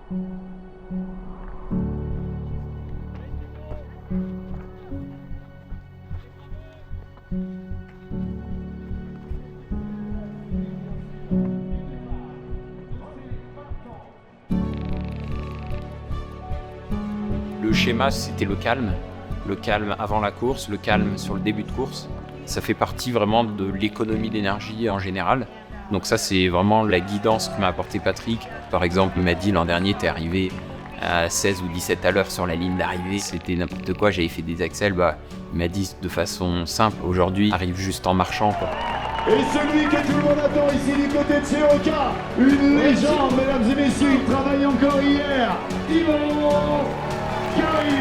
Le schéma, c'était le calme avant la course, le calme sur le début de course. Ça fait partie vraiment de l'économie d'énergie en général. Donc ça, c'est vraiment la guidance que m'a apporté Patrick. Par exemple, il m'a dit l'an dernier, t'es arrivé à 16 ou 17 à l'heure sur la ligne d'arrivée. C'était n'importe quoi, j'avais fait des accels. Il m'a dit de façon simple, aujourd'hui, arrive juste en marchant, quoi. Et celui que tout le monde attend ici du côté de Seroka, une légende, mesdames et messieurs, il travaille encore hier, Yvon Carrier.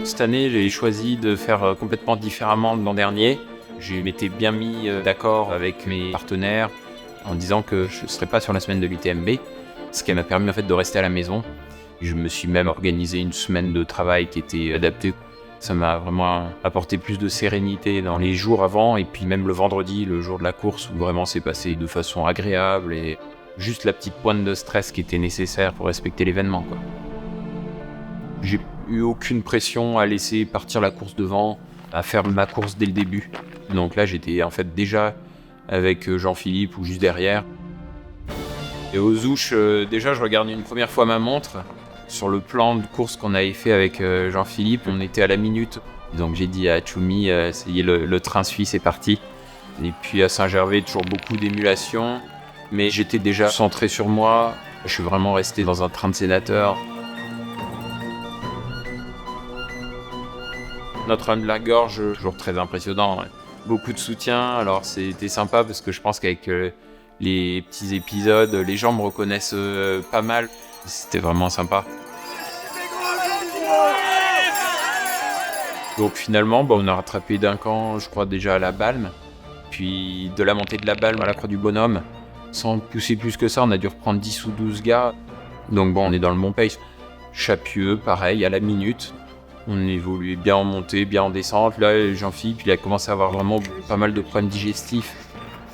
Cette année, j'ai choisi de faire complètement différemment de l'an dernier. Je m'étais bien mis d'accord avec mes partenaires en disant que je ne serais pas sur la semaine de l'UTMB, ce qui m'a permis en fait de rester à la maison. Je me suis même organisé une semaine de travail qui était adaptée. Ça m'a vraiment apporté plus de sérénité dans les jours avant et puis même le vendredi, le jour de la course, où vraiment c'est passé de façon agréable et juste la petite pointe de stress qui était nécessaire pour respecter l'événement, quoi. J'ai eu aucune pression à laisser partir la course devant, à faire ma course dès le début. Donc là, j'étais en fait déjà avec Jean-Philippe ou juste derrière. Et aux Ouches, déjà, je regarde une première fois ma montre. Sur le plan de course qu'on avait fait avec Jean-Philippe, on était à la minute. Donc j'ai dit à Choumi, ça y est, le train suisse est parti. Et puis à Saint-Gervais, toujours beaucoup d'émulation. Mais j'étais déjà centré sur moi. Je suis vraiment resté dans un train de sénateur. Notre homme de la gorge, toujours très impressionnant. Beaucoup de soutien, alors c'était sympa parce que je pense qu'avec les petits épisodes, les gens me reconnaissent pas mal. C'était vraiment sympa. Donc finalement, on a rattrapé d'un camp, je crois déjà à la Balme. Puis de la montée de la Balme à la Croix du Bonhomme, sans pousser plus que ça, on a dû reprendre 10 ou 12 gars. Donc on est dans le bon pace. Chapieux, pareil, à la minute. On évoluait bien en montée, bien en descente. Là, Jean-Philippe, il a commencé à avoir vraiment pas mal de problèmes digestifs.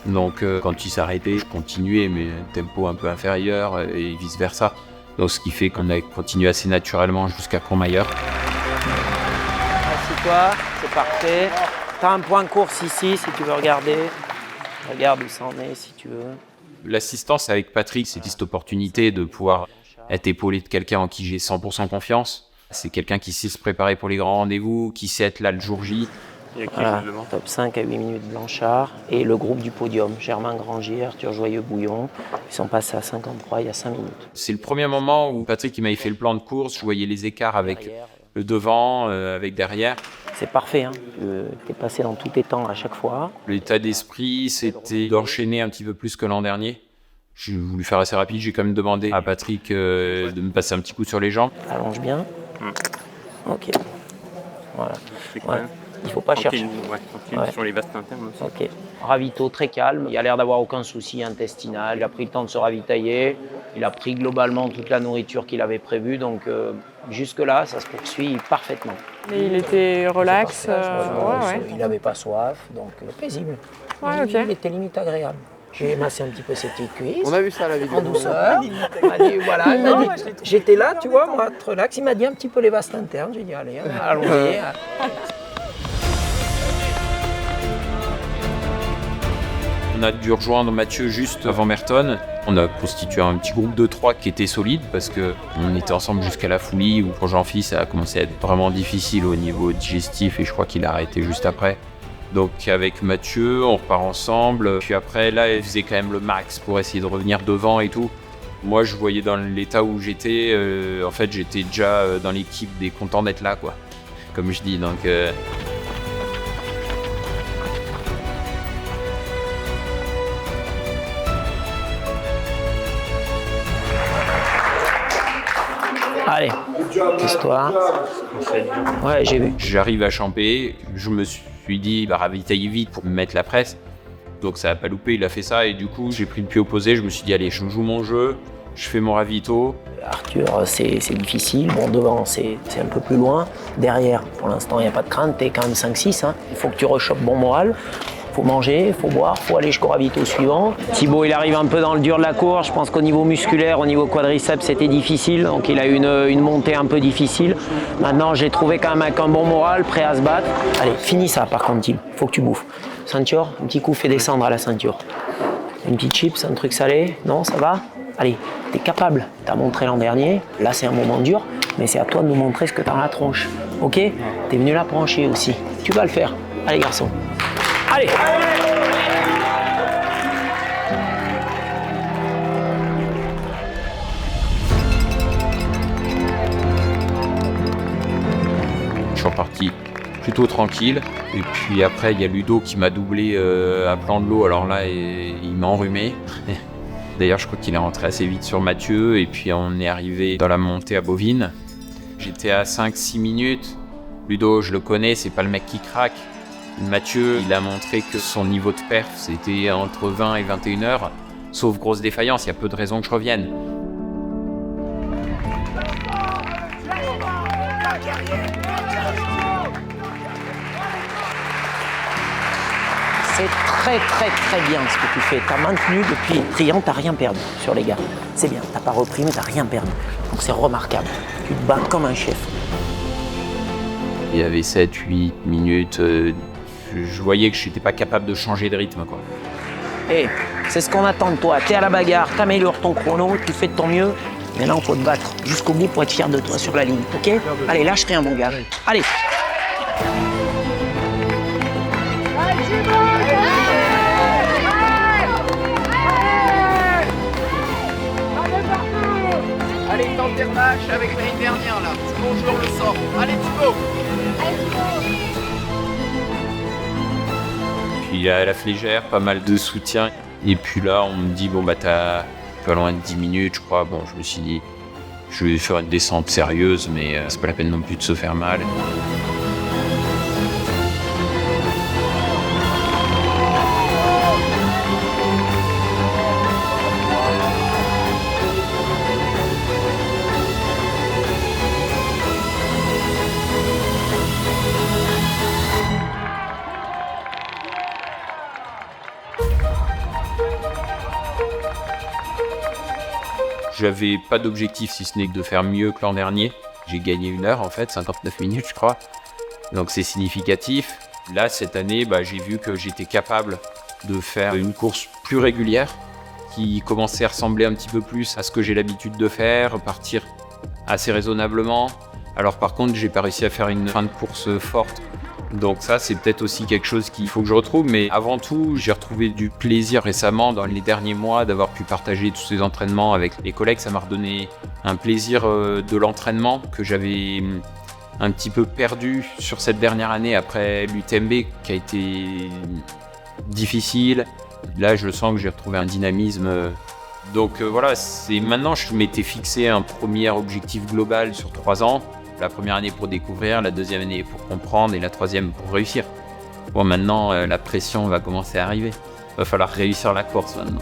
Donc, quand il s'arrêtait, je continuais, mais tempo un peu inférieur et vice-versa. Donc, ce qui fait qu'on a continué assez naturellement jusqu'à Courmayeur. Assieds-toi, c'est parfait. T'as un point de course ici, si tu veux regarder. Regarde où ça en est, si tu veux. L'assistance avec Patrick, c'est cette opportunité de pouvoir être épaulé de quelqu'un en qui j'ai 100% confiance. C'est quelqu'un qui sait se préparer pour les grands rendez-vous, qui sait être là le jour J. Voilà, top 5 à 8 minutes Blanchard. Et le groupe du podium, Germain Grangier, Arthur Joyeux-Bouillon. Ils sont passés à 53 il y a 5 minutes. C'est le premier moment où Patrick il m'avait fait le plan de course. Je voyais les écarts avec le devant, avec derrière. C'est parfait, hein. T'es passé dans tous tes temps à chaque fois. L'état d'esprit, c'était d'enchaîner un petit peu plus que l'an dernier. J'ai voulu faire assez rapide. J'ai quand même demandé à Patrick de me passer un petit coup sur les jambes. Allonge bien. Ok. Voilà. Ouais. Il faut pas chercher. Tranquille sur les vastes internes aussi. Ok. Ravito très calme. Il a l'air d'avoir aucun souci intestinal. Il a pris le temps de se ravitailler. Il a pris globalement toute la nourriture qu'il avait prévue. Donc jusque-là, ça se poursuit parfaitement. Et il était relax. Il n'avait pas soif, donc paisible. Ouais, ok. Il était limite agréable. J'ai massé un petit peu ses petites cuisses. On a vu ça à la vidéo. En douceur. Il m'a dit, voilà, j'étais là, tu vois, moi, relax. Il m'a dit un petit peu les vastes internes. J'ai dit, allez, allons-y. On a dû rejoindre Mathieu juste avant Merton. On a constitué un petit groupe de 3 qui était solide parce qu'on était ensemble jusqu'à la Foulie où pour Jean-Philippe ça a commencé à être vraiment difficile au niveau digestif et je crois qu'il a arrêté juste après. Donc avec Mathieu, on repart ensemble. Puis après, là, il faisait quand même le max pour essayer de revenir devant et tout. Moi, je voyais dans l'état où j'étais, en fait, j'étais déjà dans l'équipe des contents d'être là, quoi. Comme je dis, donc... Allez, histoire. Ouais, j'ai vu. J'arrive à Champé, je me suis dit, ravitailler vite pour me mettre la presse. Donc ça n'a pas loupé, il a fait ça et du coup, j'ai pris le pied opposé, je me suis dit, allez, je joue mon jeu, je fais mon ravito. Arthur, c'est difficile. Bon, devant, c'est un peu plus loin. Derrière, pour l'instant, il n'y a pas de crainte. T'es quand même 5-6. Hein. Il faut que tu rechopes bon moral. Faut manger, faut boire, faut aller jusqu'au ravito suivant. Thibaut, il arrive un peu dans le dur de la course. Je pense qu'au niveau musculaire, au niveau quadriceps, c'était difficile. Donc il a eu une montée un peu difficile. Maintenant, j'ai trouvé quand même avec un bon moral, prêt à se battre. Allez, finis ça par contre, Tim. Faut que tu bouffes. Ceinture, un petit coup fait descendre à la ceinture. Une petite chips, un truc salé. Non, ça va? Allez, t'es capable. T'as montré l'an dernier. Là, c'est un moment dur. Mais c'est à toi de nous montrer ce que t'as dans la tronche. Ok? T'es venu là pour en chier aussi. Tu vas le faire. Allez, garçon. Allez! Je suis reparti plutôt tranquille. Et puis après, il y a Ludo qui m'a doublé à plan de l'eau. Alors là, il m'a enrhumé. D'ailleurs, je crois qu'il est rentré assez vite sur Mathieu. Et puis on est arrivé dans la montée à Bovine. J'étais à 5-6 minutes. Ludo, je le connais, c'est pas le mec qui craque. Mathieu, il a montré que son niveau de perf, c'était entre 20 et 21 heures. Sauf grosse défaillance, il y a peu de raisons que je revienne. C'est très bien ce que tu fais. T'as maintenu depuis Trian, t'as rien perdu sur les gars. C'est bien, t'as pas repris mais t'as rien perdu. Donc c'est remarquable. Tu te bats comme un chef. Il y avait 7-8 minutes, je voyais que je n'étais pas capable de changer de rythme, quoi. Et c'est ce qu'on attend de toi. T'es à la bagarre, t'améliores ton chrono, tu fais de ton mieux. Mais là, on faut te battre jusqu'au bout pour être fier de toi sur la ligne, ok? Allez, lâche rien, mon gars. Allez. Allez, tente des matchs avec l'année dernière, là. Bon joueur le sort. Allez, Thibaut. Puis à la flégère, pas mal de soutien. Et puis là, on me dit, bon, t'as pas loin de 10 minutes, je crois. Bon, je me suis dit, je vais faire une descente sérieuse, mais c'est pas la peine non plus de se faire mal. J'avais pas d'objectif si ce n'est que de faire mieux que l'an dernier. J'ai gagné 1 heure en fait, 59 minutes je crois. Donc c'est significatif. Là cette année, j'ai vu que j'étais capable de faire une course plus régulière qui commençait à ressembler un petit peu plus à ce que j'ai l'habitude de faire, partir assez raisonnablement. Alors par contre, j'ai pas réussi à faire une fin de course forte. Donc ça, c'est peut-être aussi quelque chose qu'il faut que je retrouve. Mais avant tout, j'ai retrouvé du plaisir récemment dans les derniers mois d'avoir pu partager tous ces entraînements avec les collègues. Ça m'a redonné un plaisir de l'entraînement que j'avais un petit peu perdu sur cette dernière année après l'UTMB qui a été difficile. Là, je sens que j'ai retrouvé un dynamisme. Donc voilà, maintenant je m'étais fixé un premier objectif global sur 3 ans. La première année pour découvrir, la deuxième année pour comprendre et la troisième pour réussir. Bon, maintenant, la pression va commencer à arriver. Il va falloir réussir la course maintenant.